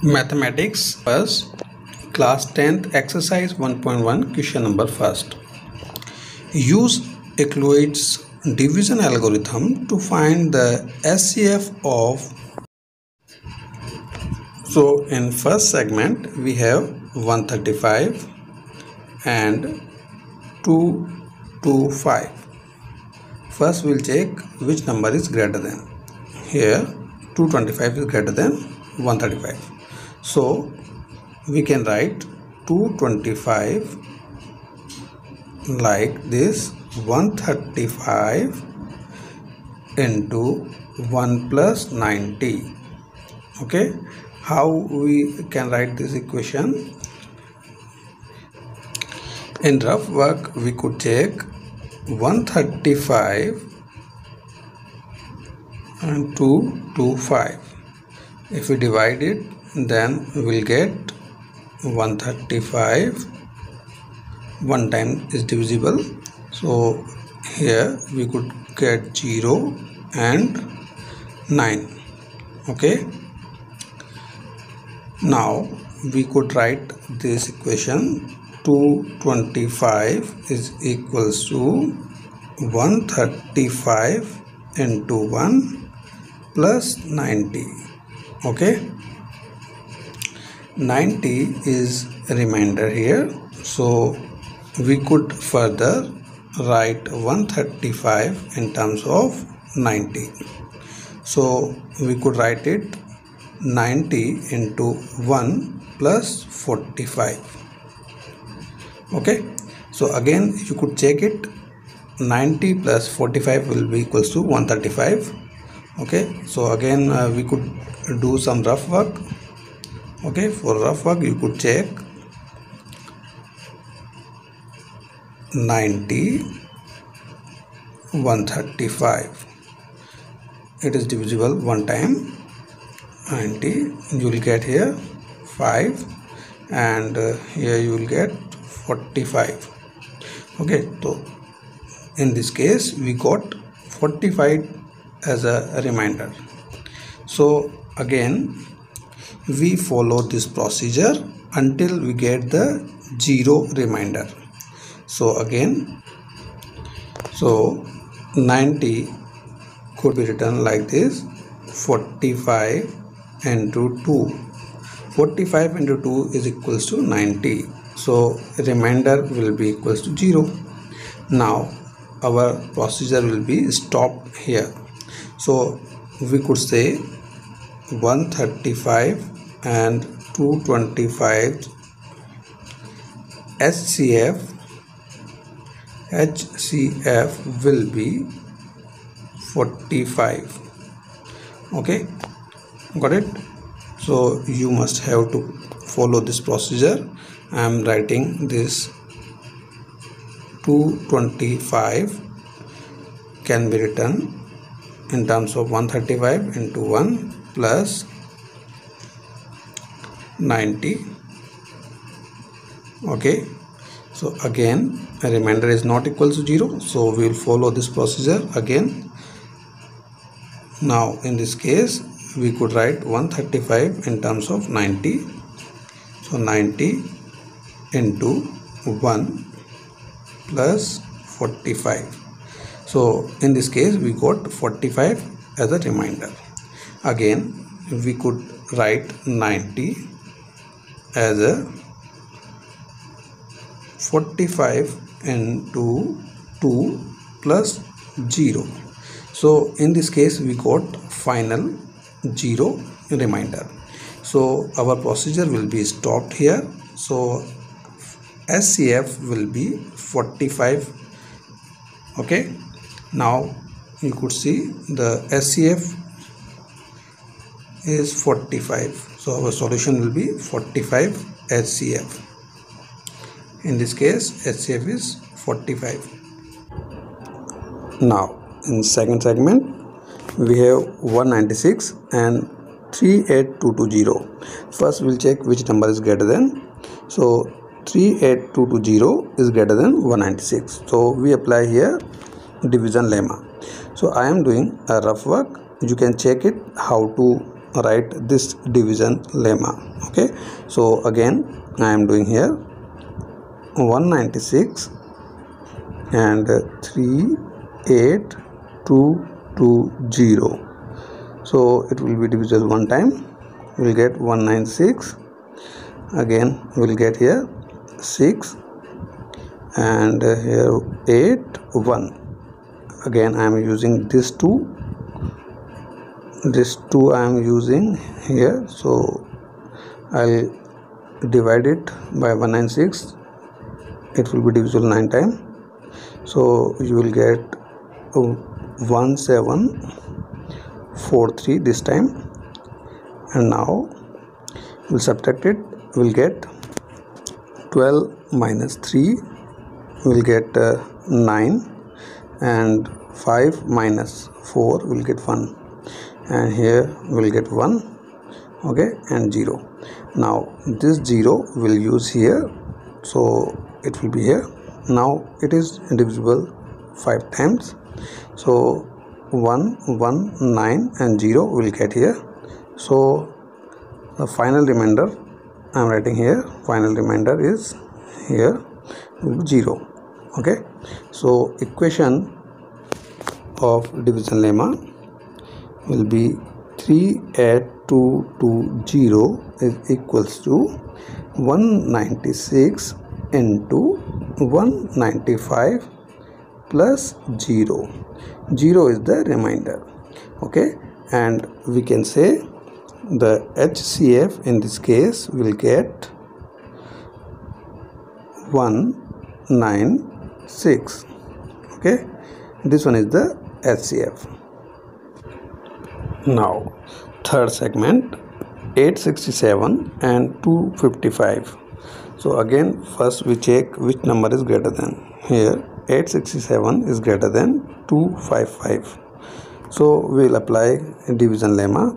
Mathematics first, class 10th exercise 1.1 question number first. Use Euclid's division algorithm to find the SCF of. So in first segment we have 135 and 225. First we'll check which number is greater than. Here 225 is greater than 135. So we can write 225 like this: 135 into 1 plus 90. Okay, how we can write this equation? In rough work we could check 135 and 225. If we divide it, then we will get 135. One time is divisible, so here we could get 0 and 9. Okay, now we could write this equation: 225 is equals to 135 into 1 plus 90. Okay, 90 is a remainder here, so we could further write 135 in terms of 90. So we could write it 90 into 1 plus 45. Okay, so again you could check it. 90 plus 45 will be equals to 135. Okay, so again we could do some rough work. Okay, for rough work you could check 90 135. It is divisible one time. 90 you will get here 5, and here you will get 45. Okay, so in this case we got 45 as a remainder. So again we follow this procedure until we get the 0 remainder. So again, so 90 could be written like this: 45 into 2. 45 into 2 is equals to 90. So remainder will be equals to 0. Now our procedure will be stopped here. So we could say 135 and 225 HCF will be 45. Okay, got it? So you must have to follow this procedure. I am writing this: 225 can be written in terms of 135 into 1 plus 90. Okay, so again a remainder is not equal to 0, so we will follow this procedure again. Now in this case we could write 135 in terms of 90. So 90 into 1 plus 45. So in this case we got 45 as a remainder. Again we could write 90 as a 45 into 2 plus 0. So in this case we got final 0 remainder. So our procedure will be stopped here. So SCF will be 45. Okay, now you could see the SCF is 45. So our solution will be 45 HCF. In this case HCF is 45. Now in second segment we have 196 and 38220. First we'll check which number is greater than. So 38220 is greater than 196. So we apply here division lemma. So I am doing a rough work. You can check it how to write this division lemma. Okay, so again I am doing here 196 and 38220. So it will be divisible one time. We will get 196. Again we will get here 6 and here 8 1. Again I am using this 2 I am using here, so I'll divide it by 196. It will be divisible 9 times, so you will get 1743 this time. And now we'll subtract it. We'll get 12 minus 3, we'll get 9, and 5 minus 4 will get 1, and here we'll get 1. Okay, and 0. Now this 0 will use here, so it will be here. Now it is divisible 5 times, so 1 1 9 and 0 will get here. So the final remainder I am writing here, final remainder is here, 0. Okay, so equation of division lemma will be 38220 is equals to 196 into 195 plus 0. 0 is the remainder. Okay, and we can say the HCF in this case will get 196. Okay, this one is the HCF. Now third segment, 867 and 255. So again first we check which number is greater than. Here 867 is greater than 255. So we will apply division lemma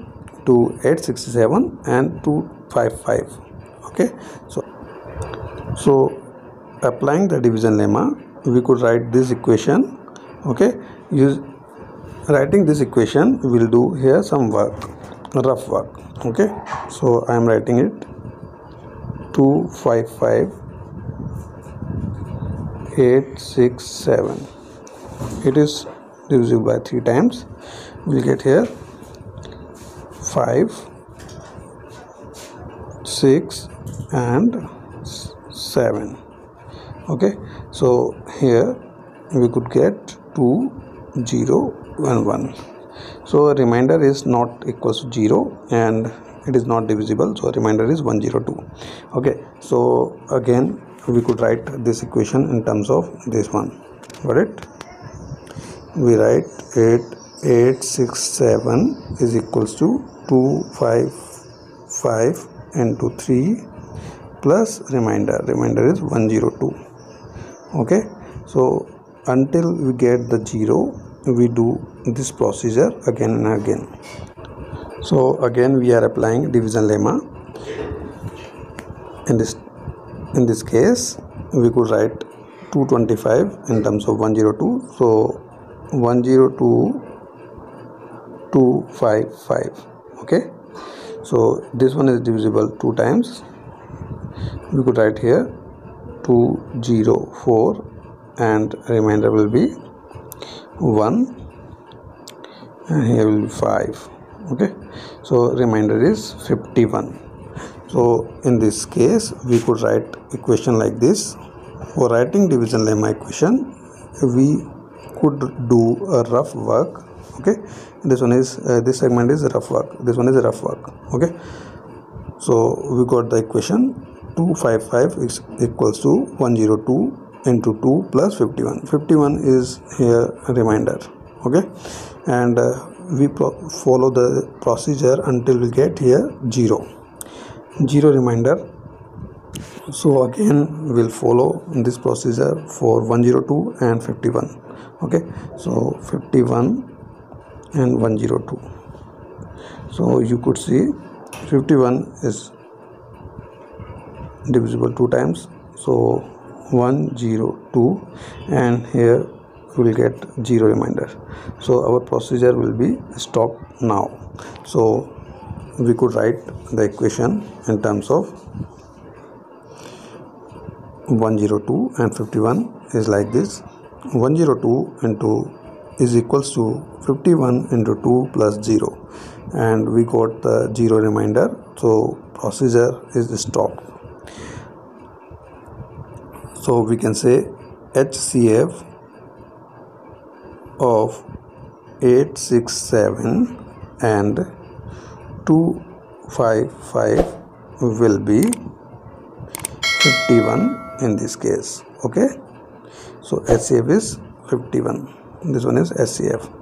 to 867 and 255. Okay, so applying the division lemma, we could write this equation. Okay, writing this equation we will do here some work, rough work. Okay, so I am writing it 255 867. It is divisible by 3 times. We will get here 5 6 and 7. Okay, so here we could get 2 0 and 1. So remainder is not equals to 0 and it is not divisible, so remainder is 102. Okay, so again we could write this equation in terms of this one. Got it? We write 867 is equals to 255 into 3 plus remainder is 102. Okay, so until we get the 0 we do this procedure again and again. So again we are applying division lemma. In this case we could write 225 in terms of 102, so 102 255. Okay, so this one is divisible 2 times. We could write here 204 and remainder will be 1 and here will be 5. Okay, so remainder is 51. So in this case we could write equation like this. For writing division lemma equation we could do a rough work. Okay, this one is this segment is rough work, this one is rough work. Okay, so we got the equation 255 is equals to 102 into 2 plus 51. 51 is here remainder. Okay, and we follow the procedure until we get here 0 remainder. So again we'll follow this procedure for 102 and 51. Okay, so 51 and 102. So you could see 51 is divisible 2 times, so 102 and here we will get 0 remainder. So our procedure will be stopped now. So we could write the equation in terms of 102 and 51 is like this. 102 into is equals to 51 into 2 plus 0, and we got the 0 remainder, so procedure is stopped. So we can say HCF of 867 and 255 will be 51 in this case. Okay, so HCF is 51. This one is HCF.